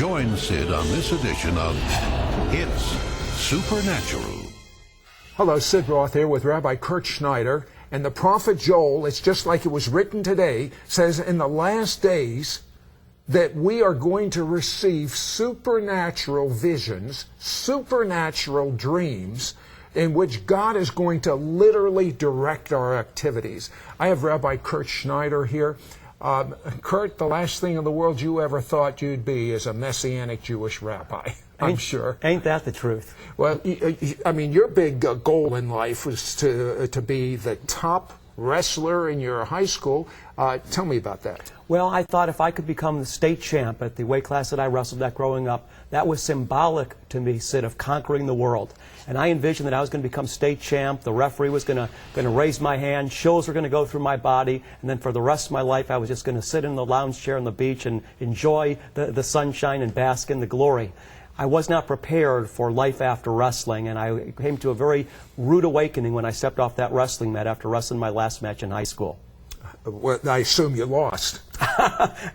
Join Sid on this edition of It's Supernatural. Hello, Sid Roth here with Rabbi Schneider. And the prophet Joel, it's just like it was written today, says in the last days that we are going to receive supernatural visions, supernatural dreams, in which God is going to literally direct our activities. I have Rabbi Schneider here. Kurt, the last thing in the world you ever thought you'd be is a Messianic Jewish rabbi, I'm sure. Ain't that the truth? Well, I mean, your big goal in life was to be the top wrestler in your high school. Tell me about that. Well, I thought if I could become the state champ at the weight class that I wrestled at growing up, that was symbolic to me, Sid, of conquering the world. And I envisioned that I was going to become state champ, the referee was going to raise my hand, chills were going to go through my body, and then for the rest of my life I was just going to sit in the lounge chair on the beach and enjoy the sunshine and bask in the glory. I was not prepared for life after wrestling, and I came to a very rude awakening when I stepped off that wrestling mat after wrestling my last match in high school. Well, I assume you lost.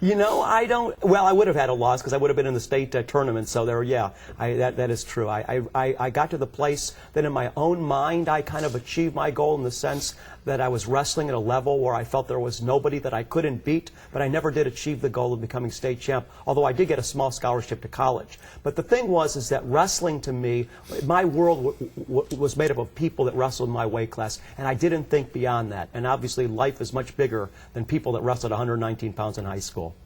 You know, I don't. Well, I would have had a loss because I would have been in the state tournament. So there, yeah, that is true. I got to the place that in my own mind I kind of achieved my goal in the sense that I was wrestling at a level where I felt there was nobody that I couldn't beat, but I never did achieve the goal of becoming state champ, although I did get a small scholarship to college. But the thing is that wrestling to me, my world was made up of people that wrestled in my weight class, and I didn't think beyond that. And obviously life is much bigger than people that wrestled 119 pounds in high school.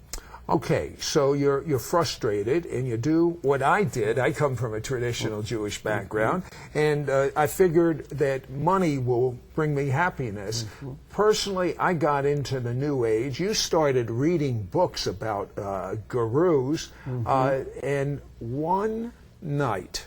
Okay, so you're frustrated, and you do what I did. I come from a traditional Jewish background, and I figured that money will bring me happiness. Personally, I got into the New Age. You started reading books about gurus, and one night,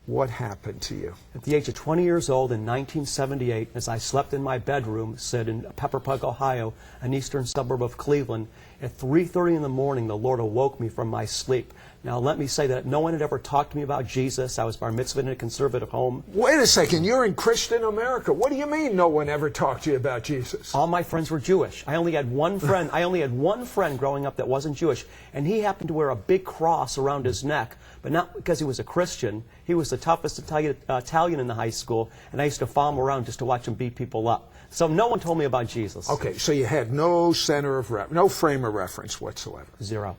what happened to you? At the age of 20 years old in 1978, as I slept in my bedroom, said in Pepper Pug, Ohio, an eastern suburb of Cleveland, at 3:30 in the morning, the Lord awoke me from my sleep. Now, let me say that no one had ever talked to me about Jesus. I was bar mitzvahed in a conservative home. Wait a second, you're in Christian America. What do you mean no one ever talked to you about Jesus? All my friends were Jewish. I only had one friend. I only had one friend growing up that wasn't Jewish, and he happened to wear a big cross around his neck, but not because he was a Christian. He was the toughest Italian in the high school, and I used to follow him around just to watch him beat people up. So no one told me about Jesus. Okay, so you had no no frame of reference whatsoever. Zero.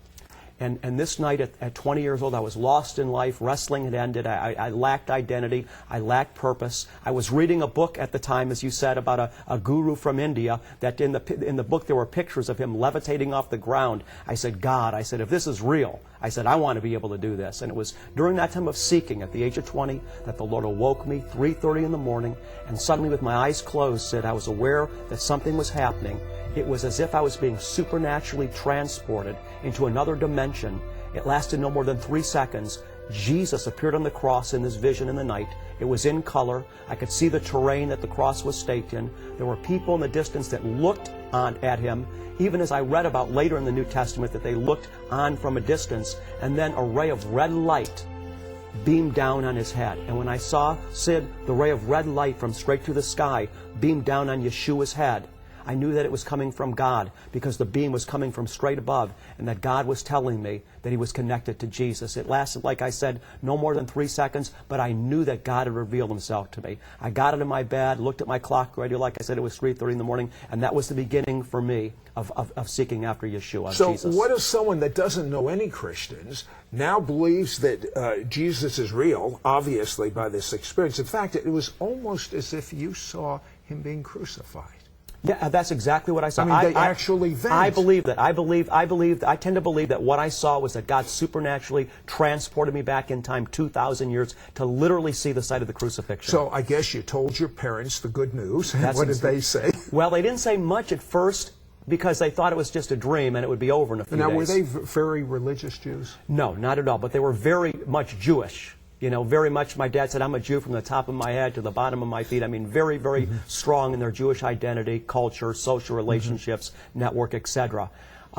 And this night at 20 years old, I was lost in life. Wrestling had ended. I lacked identity. I lacked purpose. I was reading a book at the time, as you said, about a guru from India, that in the book there were pictures of him levitating off the ground. I said, God, I said, if this is real, I said, I want to be able to do this. And it was during that time of seeking, at the age of 20, that the Lord awoke me, 3:30 in the morning, and suddenly with my eyes closed, said I was aware that something was happening. It was as if I was being supernaturally transported into another dimension. It lasted no more than 3 seconds. Jesus appeared on the cross in this vision in the night. It was in color. I could see the terrain that the cross was staked in. There were people in the distance that looked on at him, even as I read about later in the New Testament that they looked on from a distance, and then a ray of red light beamed down on his head. And when I saw, Sid, the ray of red light from straight through the sky beam down on Yeshua's head, I knew that it was coming from God because the beam was coming from straight above, and that God was telling me that he was connected to Jesus. It lasted, like I said, no more than 3 seconds, but I knew that God had revealed himself to me. I got out of my bed, looked at my clock radio, like I said, it was 3:30 in the morning, and that was the beginning for me of seeking after Yeshua, Jesus. So what if someone that doesn't know any Christians now believes that Jesus is real, obviously by this experience? In fact, it was almost as if you saw him being crucified. Yeah, that's exactly what I saw. I mean, they actually vent. I believe that. I tend to believe that what I saw was that God supernaturally transported me back in time 2,000 years to literally see the site of the crucifixion. So I guess you told your parents the good news. What did they say? Well, they didn't say much at first because they thought it was just a dream and it would be over in a few days. Now, were they very religious Jews? No, not at all, but they were very much Jewish. You know, very much, my dad said, I'm a Jew from the top of my head to the bottom of my feet. I mean, very, very strong in their Jewish identity, culture, social relationships, network, etc.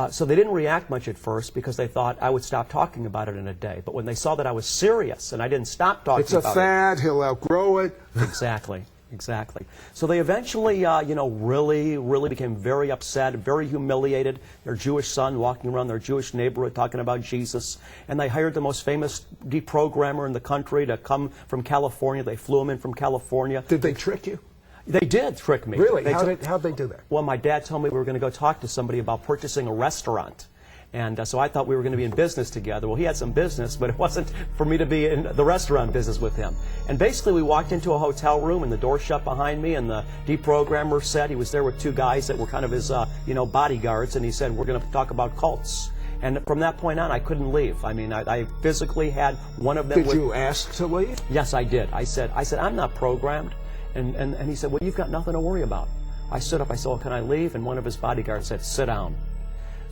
So they didn't react much at first because they thought I would stop talking about it in a day. But when they saw that I was serious and I didn't stop talking about it. It's a fad, he'll outgrow it. Exactly. Exactly. So they eventually, really became very upset, very humiliated. Their Jewish son walking around their Jewish neighborhood talking about Jesus. And they hired the most famous deprogrammer in the country to come from California. They flew him in from California. Did they trick you? They did trick me. Really? How'd they do that? Well, my dad told me we were going to go talk to somebody about purchasing a restaurant. And so I thought we were going to be in business together. Well, he had some business, but it wasn't for me to be in the restaurant business with him. And basically, we walked into a hotel room, and the door shut behind me, and the deprogrammer said, he was there with two guys that were kind of his, bodyguards, and he said, we're going to talk about cults. And from that point on, I couldn't leave. I mean, I physically had one of them. Did you ask to leave? Yes, I did. I said, I'm not programmed. And he said, well, you've got nothing to worry about. I stood up, I said, well, can I leave? And one of his bodyguards said, sit down.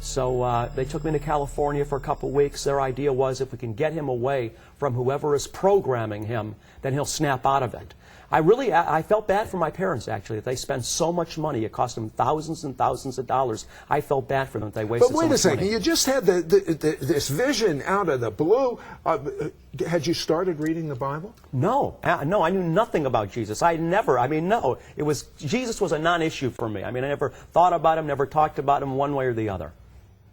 So they took me to California for a couple of weeks. Their idea was if we can get him away from whoever is programming him, then he'll snap out of it. I felt bad for my parents, actually, that they spent so much money. It cost them thousands and thousands of dollars. I felt bad for them that they wasted so much money. But wait a second, you just had this vision out of the blue. Had you started reading the Bible? No, I knew nothing about Jesus. Jesus was a non-issue for me. I mean, I never thought about him, never talked about him one way or the other.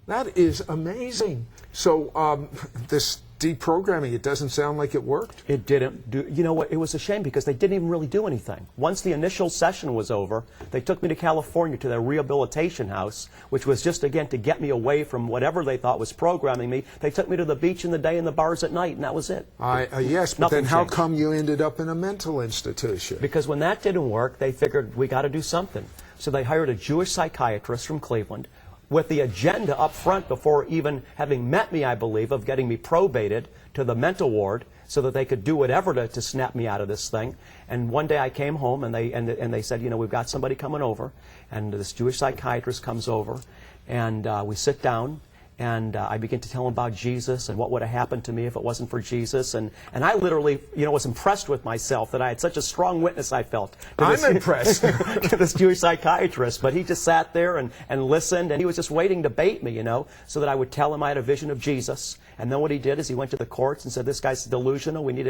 That is amazing. So this deprogramming, it doesn't sound like it worked? It didn't do. You know what? It was a shame because they didn't even really do anything. Once the initial session was over, they took me to California to their rehabilitation house, which was just, again, to get me away from whatever they thought was programming me. They took me to the beach in the day and the bars at night, and that was it. Yes, but then how come you ended up in a mental institution? Because when that didn't work, they figured we got to do something. So they hired a Jewish psychiatrist from Cleveland, with the agenda up front before even having met me, I believe, of getting me probated to the mental ward so that they could do whatever to snap me out of this thing. And one day I came home and they said, we've got somebody coming over. And this Jewish psychiatrist comes over and we sit down. And I begin to tell him about Jesus and what would have happened to me if it wasn't for Jesus. And I literally, was impressed with myself that I had such a strong witness, I felt. I'm impressed. To this Jewish psychiatrist. But he just sat there and listened, and he was just waiting to bait me, so that I would tell him I had a vision of Jesus. And then what he did is he went to the courts and said, this guy's delusional. We need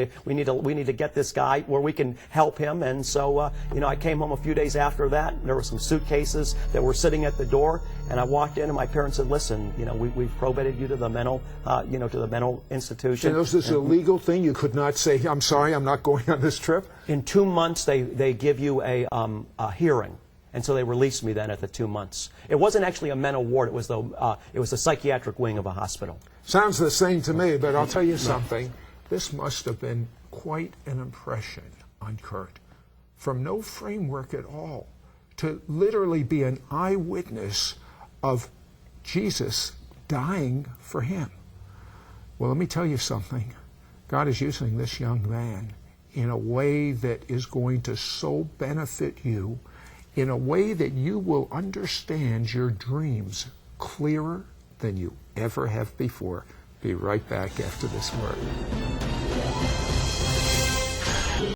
to get this guy where we can help him. And so, I came home a few days after that. There were some suitcases that were sitting at the door. And I walked in, and my parents said, listen, we've probated you to the mental, to the mental institution. And was this a legal thing? You could not say, I'm sorry, I'm not going on this trip? In 2 months, they give you a hearing. And so they released me then at the 2 months. It wasn't actually a mental ward. It was the psychiatric wing of a hospital. Sounds the same to me, but I'll tell you something. This must have been quite an impression on Kurt. From no framework at all to literally be an eyewitness of Jesus dying for him. Well, let me tell you something. God is using this young man in a way that is going to so benefit you, in a way that you will understand your dreams clearer than you ever have before. Be right back after this word.